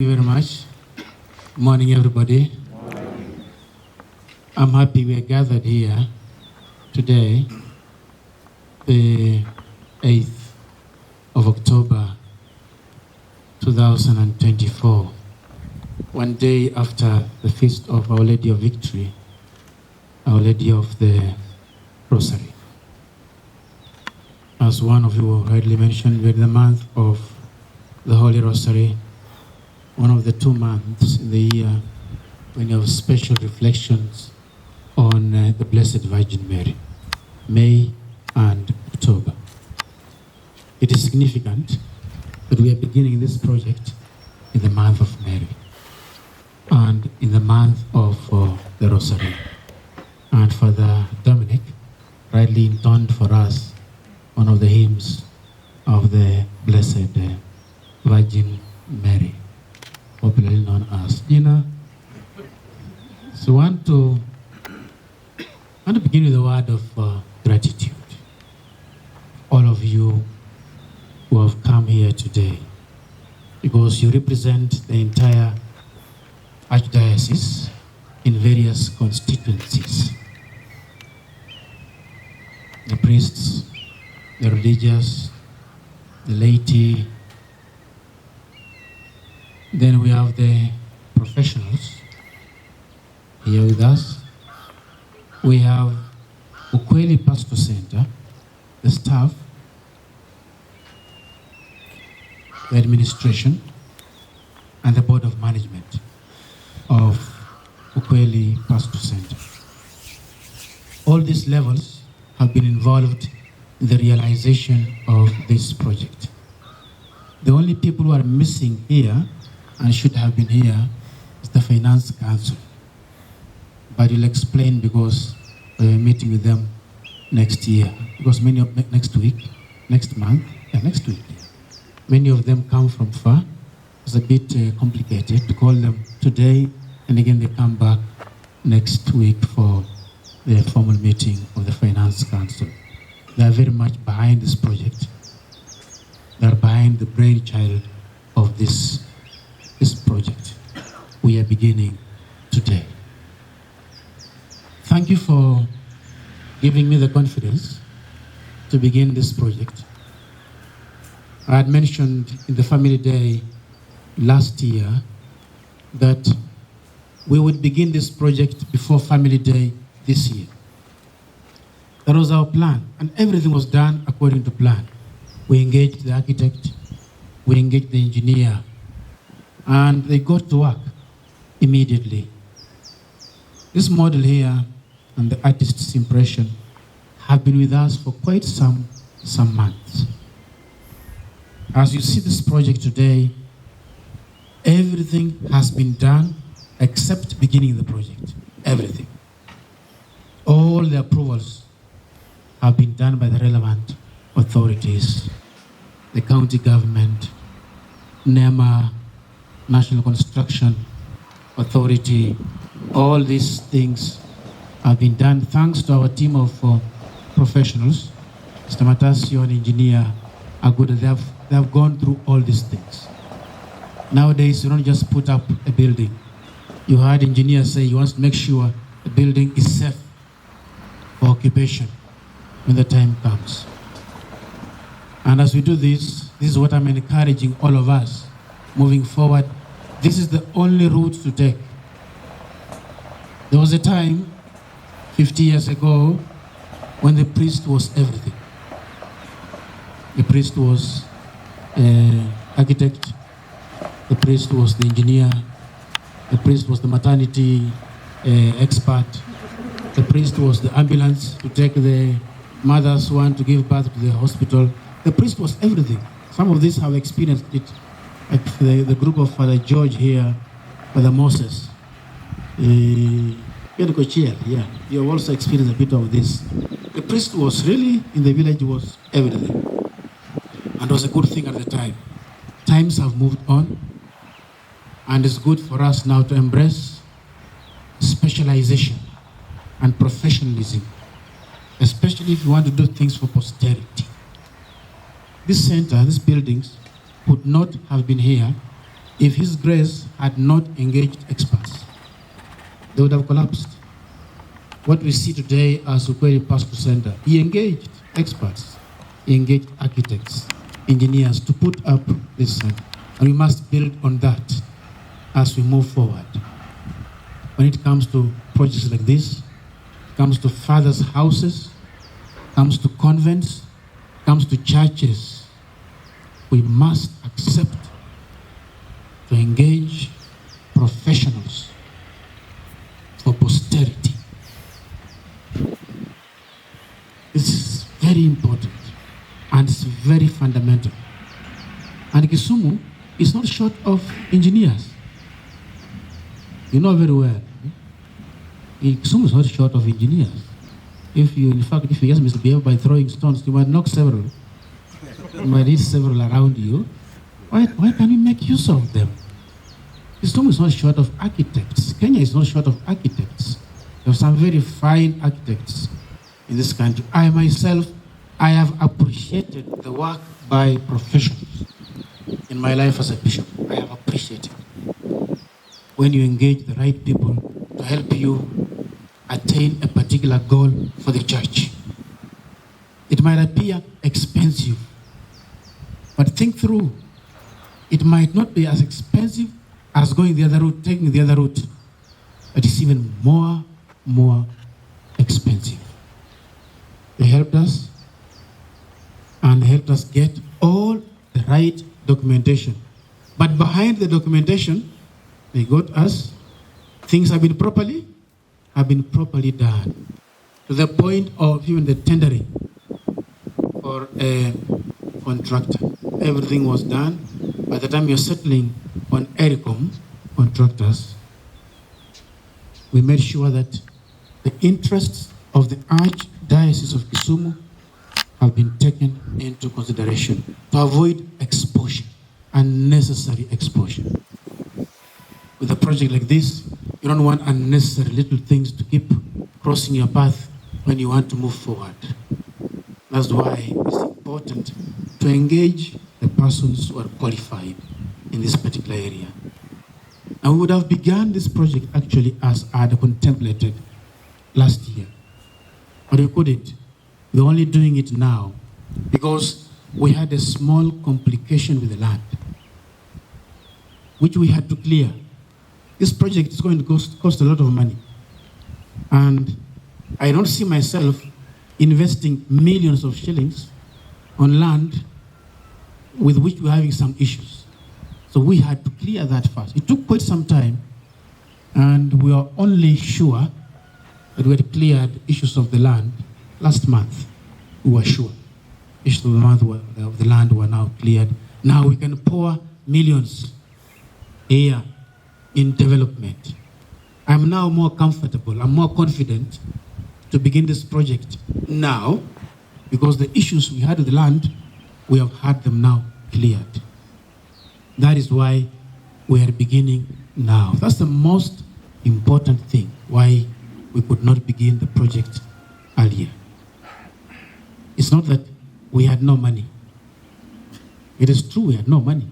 Thank you very much. Good morning, everybody. I'm happy we are gathered here today, the 8th of October 2024, one day after the feast of Our Lady of Victory, Our Lady of the Rosary. As one of you rightly mentioned, we're in the month of the Holy Rosary, one of the 2 months in the year when you have special reflections on the Blessed Virgin Mary, May and October. It is significant that we are beginning this project in the month of Mary and in the month of the Rosary. And Father Dominic rightly intoned for us one of the hymns of the Blessed Virgin Mary, popularly known as Gina. So I want to begin with a word of gratitude. All of you who have come here today, because you represent the entire Archdiocese in various constituencies. The priests, the religious, the laity. Then we have the professionals here with us. We have Ukweli Pastor Center, the staff, the administration, and the board of management of Ukweli Pastor Center. All these levels have been involved in the realization of this project. The only people who are missing here and should have been here is the Finance Council. But you'll explain because we're meeting with them next year. Because next week, next month, next week. Many of them come from far. It's a bit complicated to call them today, and again they come back next week for the formal meeting of the Finance Council. They are very much behind this project. They are behind the brainchild of this project we are beginning today. Thank you for giving me the confidence to begin this project. I had mentioned in the Family Day last year that we would begin this project before Family Day this year. That was our plan, and everything was done according to plan. We engaged the architect, we engaged the engineer, and they got to work immediately. This model here and the artist's impression have been with us for quite some months. As you see this project today, everything has been done except beginning the project. Everything. All the approvals have been done by the relevant authorities, the county government, NEMA, National Construction Authority. All these things have been done thanks to our team of professionals. Mr. Matasio, an engineer, are good. They have gone through all these things. Nowadays, you don't just put up a building. You heard engineers say you want to make sure the building is safe for occupation when the time comes. And as we do this is what I'm encouraging all of us moving forward. This is the only route to take. There was a time 50 years ago when the priest was everything. The priest was an architect, the priest was the engineer, the priest was the maternity expert, the priest was the ambulance to take the mothers who want to give birth to the hospital. The priest was everything. Some of these have experienced it, like the group of Father George here, Father Moses. You have also experienced a bit of this. The priest was really, in the village, was everything. And was a good thing at the time. Times have moved on, and it's good for us now to embrace specialization and professionalism, especially if you want to do things for posterity. This center, these buildings, would not have been here If His Grace had not engaged experts, they would have collapsed. What we see today as Ukweli Pastoral Center, He engaged experts, He engaged architects, engineers to put up this center. And we must build on that as we move forward. When it comes to projects like this, it comes to fathers' houses, comes to convents, comes to churches, we must accept to engage professionals for posterity. This is very important and it's very fundamental. And Kisumu is not short of engineers. You know very well. Kisumu is not short of engineers. If you just misbehave by throwing stones, you might knock several. You might hit several around you. Why can't we make use of them? Kisumu is not short of architects. Kenya is not short of architects. There are some very fine architects in this country. I myself, I have appreciated the work by professionals in my life as a bishop. I have appreciated when you engage the right people to help you attain a particular goal for the church. It might appear expensive, but think through. It might not be as expensive as going the other route, taking the other route, but it's even more expensive. They helped us and helped us get all the right documentation. But behind the documentation, they got us, things have been properly done. To the point of even the tendering for a contractor. Everything was done. By the time you're settling on ERICOM contractors, we made sure that the interests of the Archdiocese of Kisumu have been taken into consideration to avoid exposure, unnecessary exposure. With a project like this, you don't want unnecessary little things to keep crossing your path when you want to move forward. That's why it's important to engage the persons who are qualified in this particular area. And we would have begun this project actually as I had contemplated last year. But we couldn't. We're only doing it now because we had a small complication with the land, which we had to clear. This project is going to cost a lot of money. And I don't see myself investing millions of shillings on land with which we're having some issues. So we had to clear that first. It took quite some time, and we are only sure that we had cleared issues of the land last month. We were sure. Issues of the land were now cleared. Now we can pour millions a year in development. I'm now more comfortable, I'm more confident to begin this project now because the issues we had with the land, we have had them now cleared. That is why we are beginning now. That's the most important thing, why we could not begin the project earlier. It's not that we had no money. It is true we had no money.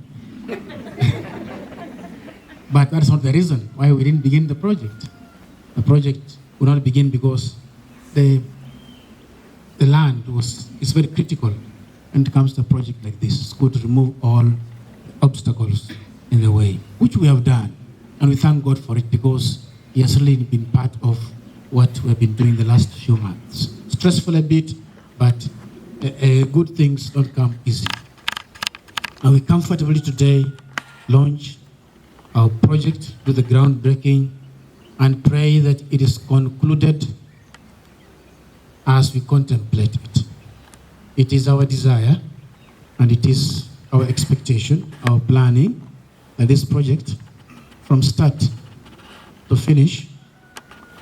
But that's not the reason why we didn't begin the project. The project would not begin because the land is very critical when it comes to a project like this. It's good to remove all obstacles in the way, which we have done. And we thank God for it because He has really been part of what we have been doing the last few months. Stressful a bit, but good things don't come easy. And we comfortably today launch our project, do the groundbreaking, and pray that it is concluded as we contemplate it. It is our desire, and it is our expectation, our planning, that this project, from start to finish,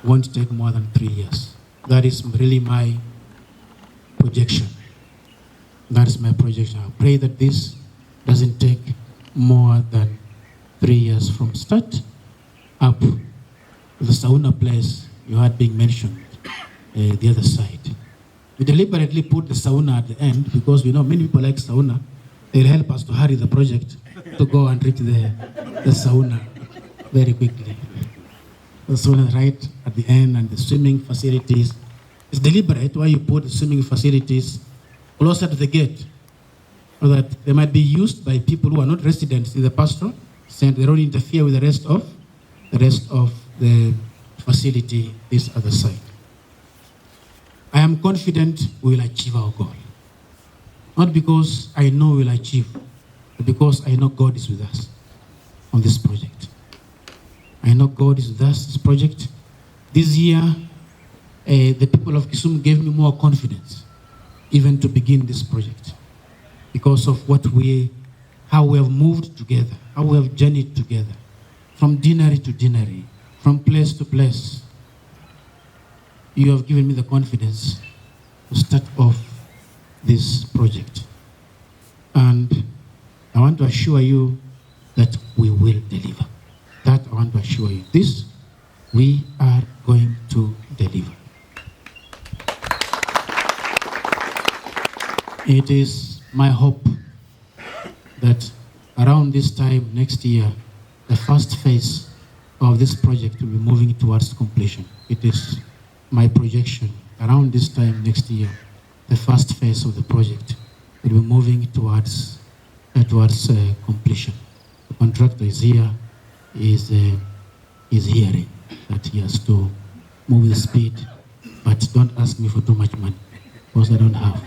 won't take more than 3 years. That is really my projection. That is my projection. I pray that this doesn't take more than 3 years from start up to the sauna place you had being mentioned, the other side. We deliberately put the sauna at the end because we know many people like sauna. They'll help us to hurry the project to go and reach there. the sauna very quickly. The sauna right at the end, and the swimming facilities. It's deliberate why you put the swimming facilities closer to the gate, so that they might be used by people who are not residents in the pastoral, so they don't interfere with the rest of the facility this other side. I am confident we will achieve our goal. Not because I know we will achieve, but because I know God is with us on this project. I know God is with us, this project. This year, the people of Kisumu gave me more confidence even to begin this project because of how we have moved together, how we have journeyed together, from deanery to deanery, from place to place. You have given me the confidence to start off this project. And I want to assure you that we will deliver. That I want to assure you. This, we are going to deliver. It is my hope that around this time next year, the first phase of this project will be moving towards completion. It is my projection. Around this time next year, the first phase of the project will be moving towards completion. The contractor is here, is hearing that he has to move the speed, but don't ask me for too much money because I don't have.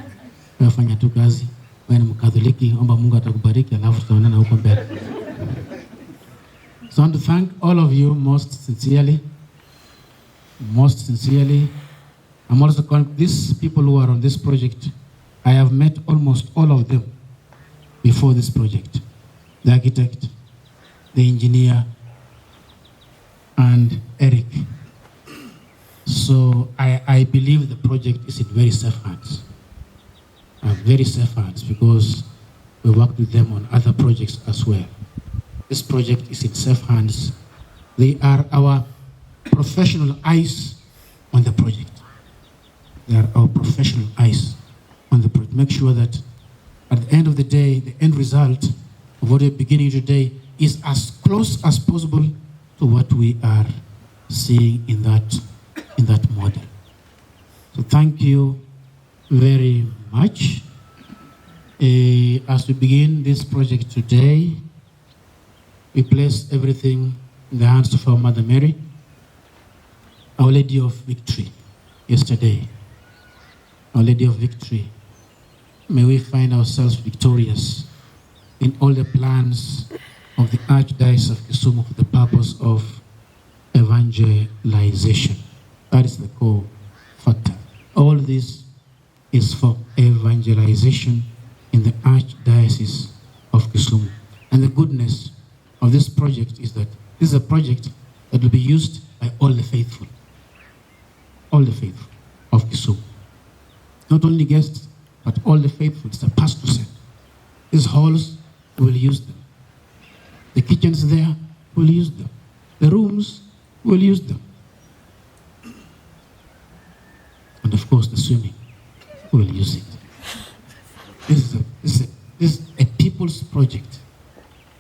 Fanya tu kazi, wewe ni Mkatoliki, omba Mungu atakubariki, alafu tutaonana huko mbele. So I want to thank all of you most sincerely. I'm also these people who are on this project, I have met almost all of them before this project. The architect, the engineer, and Eric. So I believe the project is in very safe hands. Very safe hands because we worked with them on other projects as well. This project is in safe hands. They are our professional eyes on the project. They are our professional eyes on the project. Make sure that at the end of the day, the end result of what we're beginning today is as close as possible to what we are seeing in that model. So thank you very much. As we begin this project today, we place everything in the hands of our Mother Mary, Our Lady of Victory, yesterday. Our Lady of Victory, may we find ourselves victorious in all the plans of the Archdiocese of Kisumu for the purpose of evangelization. That is the core factor. All this is for evangelization in the Archdiocese of Kisumu. And the goodness of this project is that this is a project that will be used by all the faithful of Kisumu. Not only guests, but all the faithful. It's a pastor set. These halls, we will use them. The kitchens there, we'll use them. The rooms, we'll use them. And of course, the swimming, we'll use it. This is a people's project,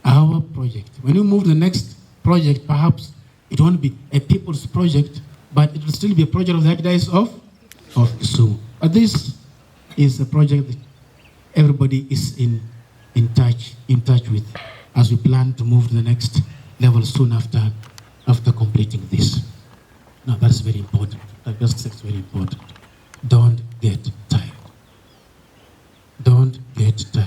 our project. When we move to the next project, perhaps it won't be a people's project, but it will still be a project of the Archdiocese of Kisumu. But this is a project that everybody is in touch with as we plan to move to the next level soon after completing this. Now that's very important. That just is very important. Don't get tired. Don't get tired.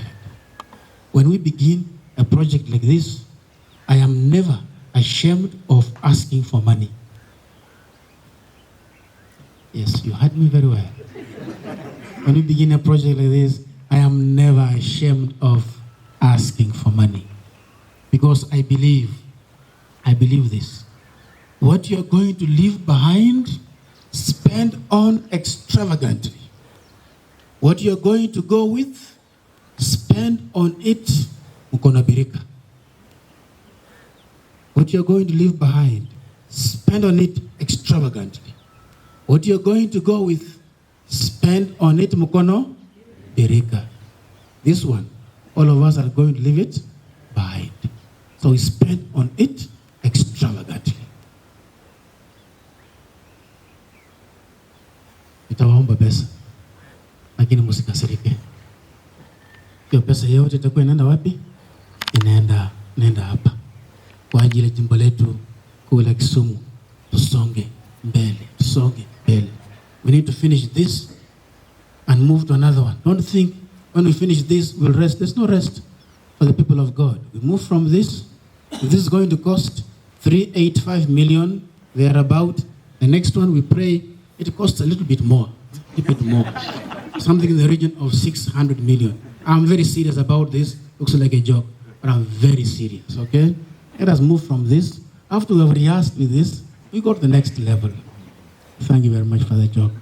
When we begin a project like this, I am never ashamed of asking for money. Yes, you heard me very well. When we begin a project like this, I am never ashamed of asking for money. Because I believe this. What you're going to leave behind, spend on extravagantly. What you're going to go with, spend on it ukonabirika. What you're going to leave behind, spend on it extravagantly. What you're going to go with, spend on it mukono birika. This one, all of us are going to leave it behind. So we spend on it extravagantly. Nitawaomba pesa, lakini msikasirike. Hiyo pesa yote itakuwa inaenda wapi? Inaenda hapa kwa ajili ya jimbo letu kuu la Kisumu. Tusonge mbele. We need to finish this and move to another one. Don't think when we finish this we'll rest. There's no rest for the people of God. We move from this. This is going to cost 385 million thereabout. The next one we pray it costs a little bit more. Something in the region of 600 million. I'm very serious about this. Looks like a joke, but I'm very serious, okay? Let us move from this. After we have rehearsed with this, we go to the next level. Thank you very much for the job.